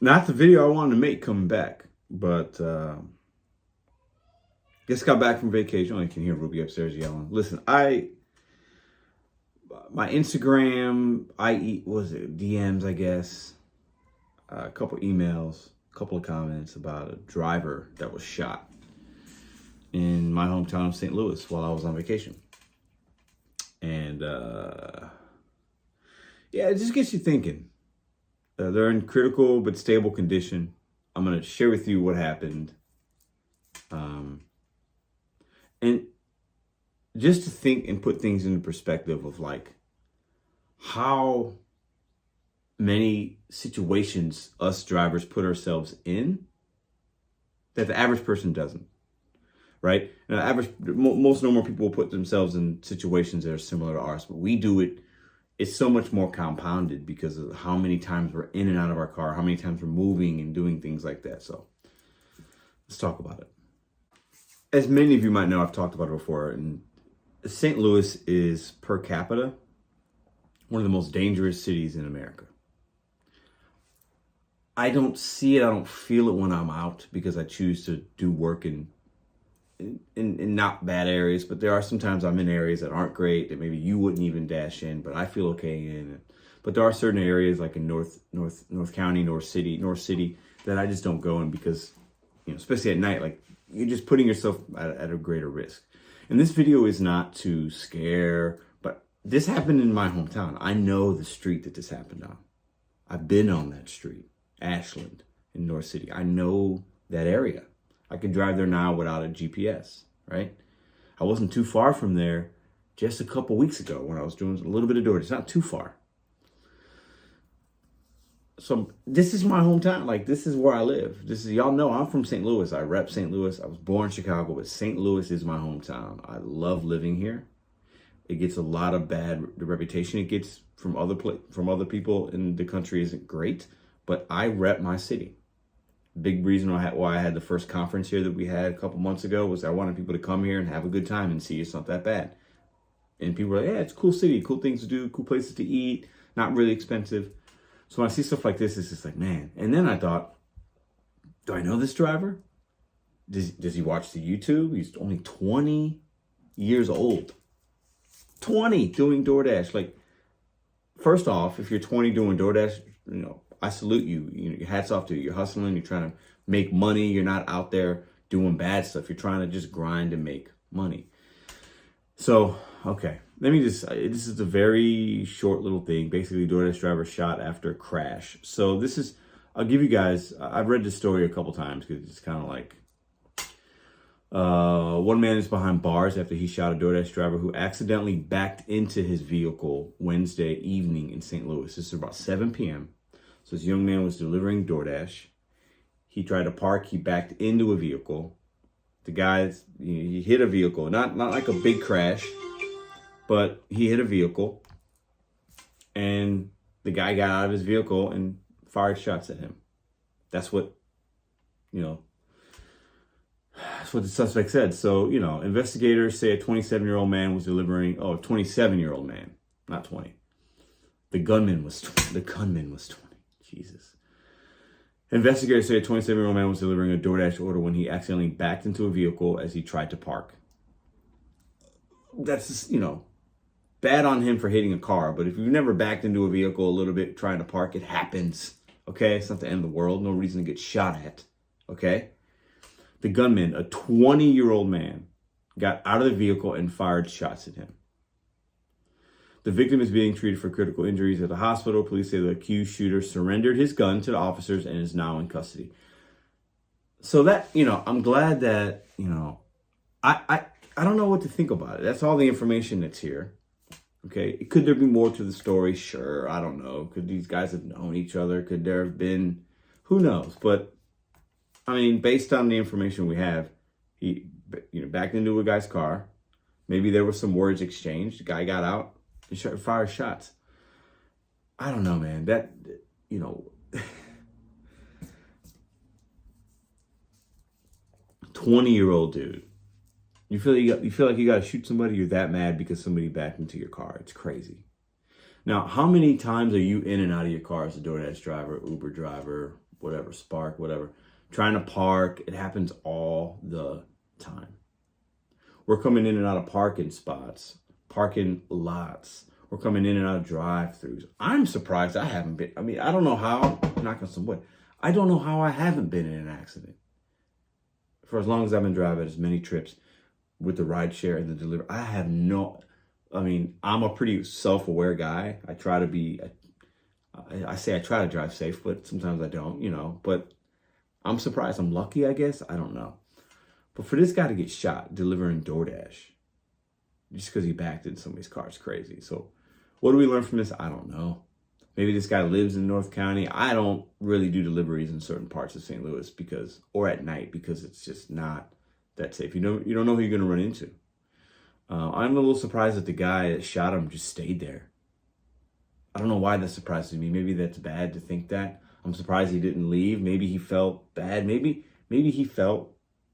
Not the video I wanted to make coming back, but just got back from vacation. Oh, you can hear Ruby upstairs yelling. Listen, my Instagram, DMs, I guess, a couple emails, a couple of comments about a driver that was shot in my hometown of St. Louis while I was on vacation. And yeah, it just gets you thinking. They're in critical but stable condition. I'm going to share with you what happened. And just to think and put things into perspective of like how many situations us drivers put ourselves in that the average person doesn't, right? Now, most normal people will put themselves in situations that are similar to ours, but we do it. It's so much more compounded because of how many times we're in and out of our car, how many times we're moving and doing things like that. So let's talk about it. As many of you might know, I've talked about it before, and St. Louis is per capita one of the most dangerous cities in America. I don't see it, I don't feel it when I'm out because I choose to do work in not bad areas, but there are sometimes I'm in areas that aren't great that maybe you wouldn't even dash in, but I feel okay in it. But there are certain areas like in North County, North City that I just don't go in because, especially at night, like you're just putting yourself at a greater risk. And this video is not to scare, but this happened in my hometown. I know the street that this happened on. I've been on that street, Ashland in North City. I know that area. I can drive there now without a GPS, right? I wasn't too far from there just a couple weeks ago when I was doing a little bit of Doordash. It's not too far. So this is my hometown. Like, this is where I live. Y'all know I'm from St. Louis. I rep St. Louis. I was born in Chicago, but St. Louis is my hometown. I love living here. It gets a lot of the reputation it gets from other people in the country isn't great, but I rep my city. Big reason why I had the first conference here that we had a couple months ago was I wanted people to come here and have a good time and see it's not that bad. And people were like, yeah, it's a cool city, cool things to do, cool places to eat, not really expensive. So when I see stuff like this, it's just like, man. And then I thought, do I know this driver? Does he watch the YouTube? He's only 20 years old. 20 doing Doordash. Like, first off, if you're 20 doing Doordash, I salute you. Your hats off to you. You're hustling. You're trying to make money. You're not out there doing bad stuff. You're trying to just grind and make money. So, okay. This is a very short little thing. Basically, Doordash driver shot after a crash. So I'll give you guys, I've read this story a couple times because it's kind of like, one man is behind bars after he shot a Doordash driver who accidentally backed into his vehicle Wednesday evening in St. Louis. This is about 7 p.m. So this young man was delivering Doordash. He tried to park. He backed into a vehicle. The guy, he hit a vehicle. Not like a big crash, but he hit a vehicle. And the guy got out of his vehicle and fired shots at him. That's what the suspect said. So, investigators say a 27-year-old man was delivering, 27-year-old man, not 20. The gunman was 20. Jesus. Investigators say a 27-year-old man was delivering a Doordash order when he accidentally backed into a vehicle as he tried to park. That's just, bad on him for hitting a car. But if you've never backed into a vehicle a little bit trying to park, it happens. Okay? It's not the end of the world. No reason to get shot at. Okay? The gunman, a 20-year-old man, got out of the vehicle and fired shots at him. The victim is being treated for critical injuries at the hospital. Police say the accused shooter surrendered his gun to the officers and is now in custody. So that, I'm glad that, I don't know what to think about it. That's all the information that's here. Okay. Could there be more to the story? Sure. I don't know. Could these guys have known each other? Could there have been, who knows? But based on the information we have, he, backed into a guy's car. Maybe there were some words exchanged. The guy got out. He fired shots. I don't know, man. 20-year-old dude. You feel like you got to shoot somebody. You're that mad because somebody backed into your car. It's crazy. Now, how many times are you in and out of your car as a Doordash driver, Uber driver, whatever, spark, whatever. Trying to park. It happens all the time. We're coming in and out of parking spots, parking lots. We're coming in and out of drive-thrus. I'm surprised I haven't been. I mean, I don't know how, knock on some wood. I don't know how I haven't been in an accident. For as long as I've been driving as many trips with the rideshare and the delivery, I mean, I'm a pretty self-aware guy. I try to be, I say I try to drive safe, but sometimes I don't, but I'm surprised. I'm lucky, I guess. I don't know. But for this guy to get shot delivering DoorDash, just because he backed into somebody's car, is crazy. So what do we learn from this? I don't know. Maybe this guy lives in North County. I don't really do deliveries in certain parts of St. Louis or at night, because it's just not that safe. You don't know who you're going to run into. I'm a little surprised that the guy that shot him just stayed there. I don't know why that surprises me. Maybe that's bad to think that. I'm surprised he didn't leave. Maybe he felt bad. Maybe he felt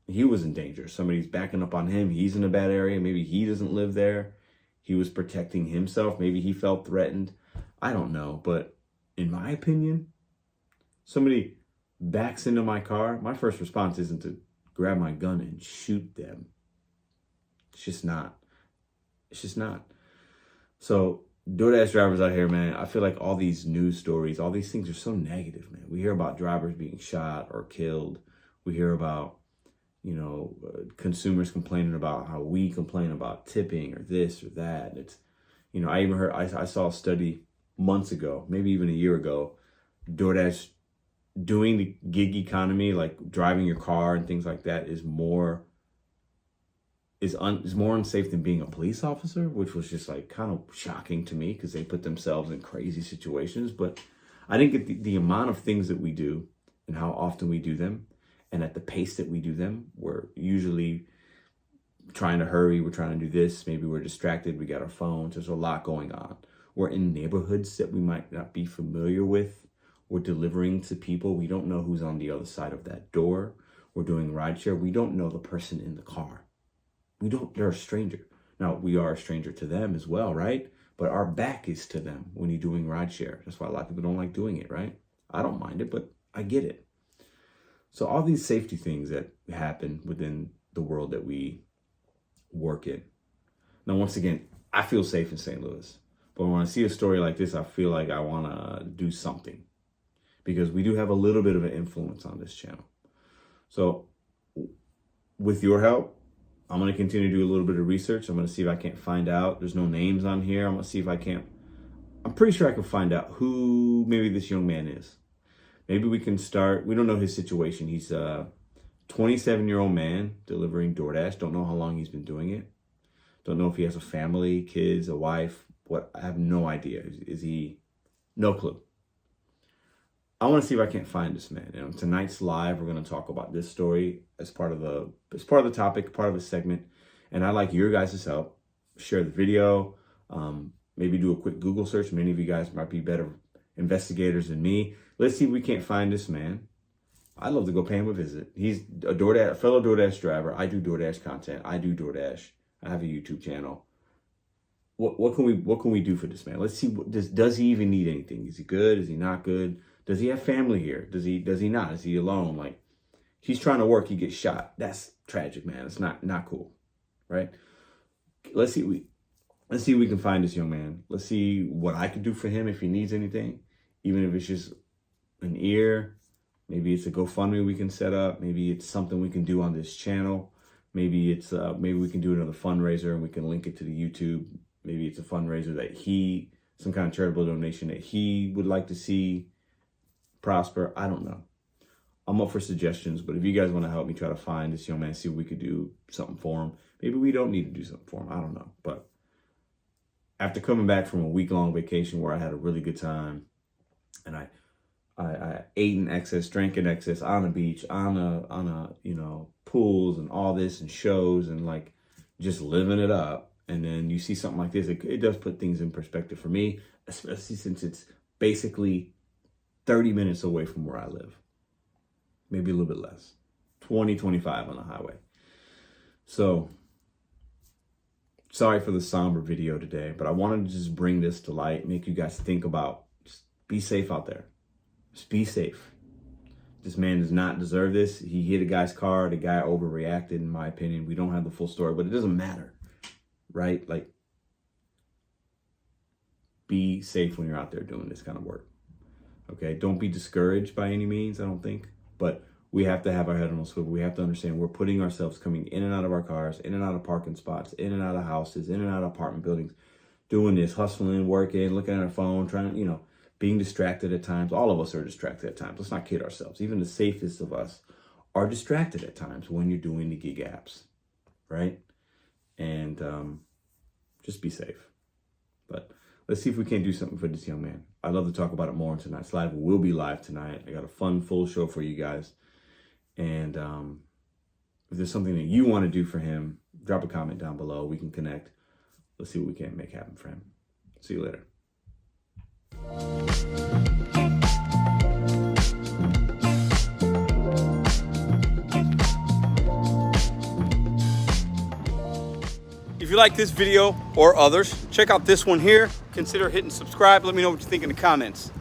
he was in danger. Somebody's backing up on him. He's in a bad area. Maybe he doesn't live there. He was protecting himself. Maybe he felt threatened. I don't know. But in my opinion, somebody backs into my car, my first response isn't to grab my gun and shoot them. It's just not. So DoorDash drivers out here, man, I feel like all these news stories, all these things are so negative, man. We hear about drivers being shot or killed. We hear about, consumers complaining about how we complain about tipping or this or that. It's, I even heard, I saw a study months ago, maybe even a year ago, DoorDash doing the gig economy, like driving your car and things like that, is more unsafe than being a police officer, which was just like kind of shocking to me because they put themselves in crazy situations. But I think the amount of things that we do and how often we do them and at the pace that we do them, we're usually trying to hurry. We're trying to do this. Maybe we're distracted. We got our phones. There's a lot going on. We're in neighborhoods that we might not be familiar with. We're delivering to people. We don't know who's on the other side of that door. We're doing rideshare. We don't know the person in the car. They're a stranger. Now, we are a stranger to them as well, right? But our back is to them when you're doing rideshare. That's why a lot of people don't like doing it, right? I don't mind it, but I get it. So all these safety things that happen within the world that we work in. Now, once again, I feel safe in St. Louis. But when I see a story like this, I feel like I want to do something. Because we do have a little bit of an influence on this channel. So with your help, I'm going to continue to do a little bit of research. I'm going to see if I can't find out. There's no names on here. I'm going to see if I can't. I'm pretty sure I can find out who maybe this young man is. Maybe we can start. We don't know his situation. He's a 27-year-old man delivering DoorDash. Don't know how long he's been doing it. Don't know if he has a family, kids, a wife. What? I have no idea. Is he? No clue. I want to see if I can't find this man. And tonight's live, we're going to talk about this story as part of the topic, part of a segment. And I'd like your guys' help. Share the video. Maybe do a quick Google search. Many of you guys might be better investigators than me. Let's see if we can't find this man. I'd love to go pay him a visit. He's a fellow DoorDash driver. I do DoorDash content. I do DoorDash. I have a YouTube channel. What can we do for this man? Let's see. Does he even need anything? Is he good? Is he not good? Does he have family here? Does he not? Is he alone? Like, he's trying to work, he gets shot. That's tragic, man. It's not cool, right? Let's see if we can find this young man. Let's see what I could do for him if he needs anything, even if it's just an ear. Maybe it's a GoFundMe we can set up. Maybe it's something we can do on this channel. Maybe it's maybe we can do another fundraiser and we can link it to the YouTube. Maybe it's a fundraiser that some kind of charitable donation that he would like to see prosper. I don't know. I'm up for suggestions, but if you guys want to help me try to find this young man, see if we could do something for him. Maybe we don't need to do something for him. I don't know. But after coming back from a week-long vacation where I had a really good time, and I ate in excess, drank in excess on a beach, on a pools and all this and shows and like just living it up, and then you see something like this, it does put things in perspective for me, especially since it's basically 30 minutes away from where I live. Maybe a little bit less. 20, 25 on the highway. So, sorry for the somber video today, but I wanted to just bring this to light, make you guys think about, just be safe out there. Just be safe. This man does not deserve this. He hit a guy's car. The guy overreacted, in my opinion. We don't have the full story, but it doesn't matter, right? Like, be safe when you're out there doing this kind of work. Okay, don't be discouraged by any means, I don't think. But we have to have our head on a swivel. We have to understand we're putting ourselves coming in and out of our cars, in and out of parking spots, in and out of houses, in and out of apartment buildings, doing this, hustling, working, looking at our phone, trying to, being distracted at times. All of us are distracted at times. Let's not kid ourselves. Even the safest of us are distracted at times when you're doing the gig apps, right? And just be safe. But let's see if we can't do something for this young man. I'd love to talk about it more on tonight's live. We'll be live tonight. I got a fun, full show for you guys. And if there's something that you want to do for him, drop a comment down below. We can connect. Let's see what we can make happen for him. See you later. If you like this video or others, check out this one here. Consider hitting subscribe. Let me know what you think in the comments.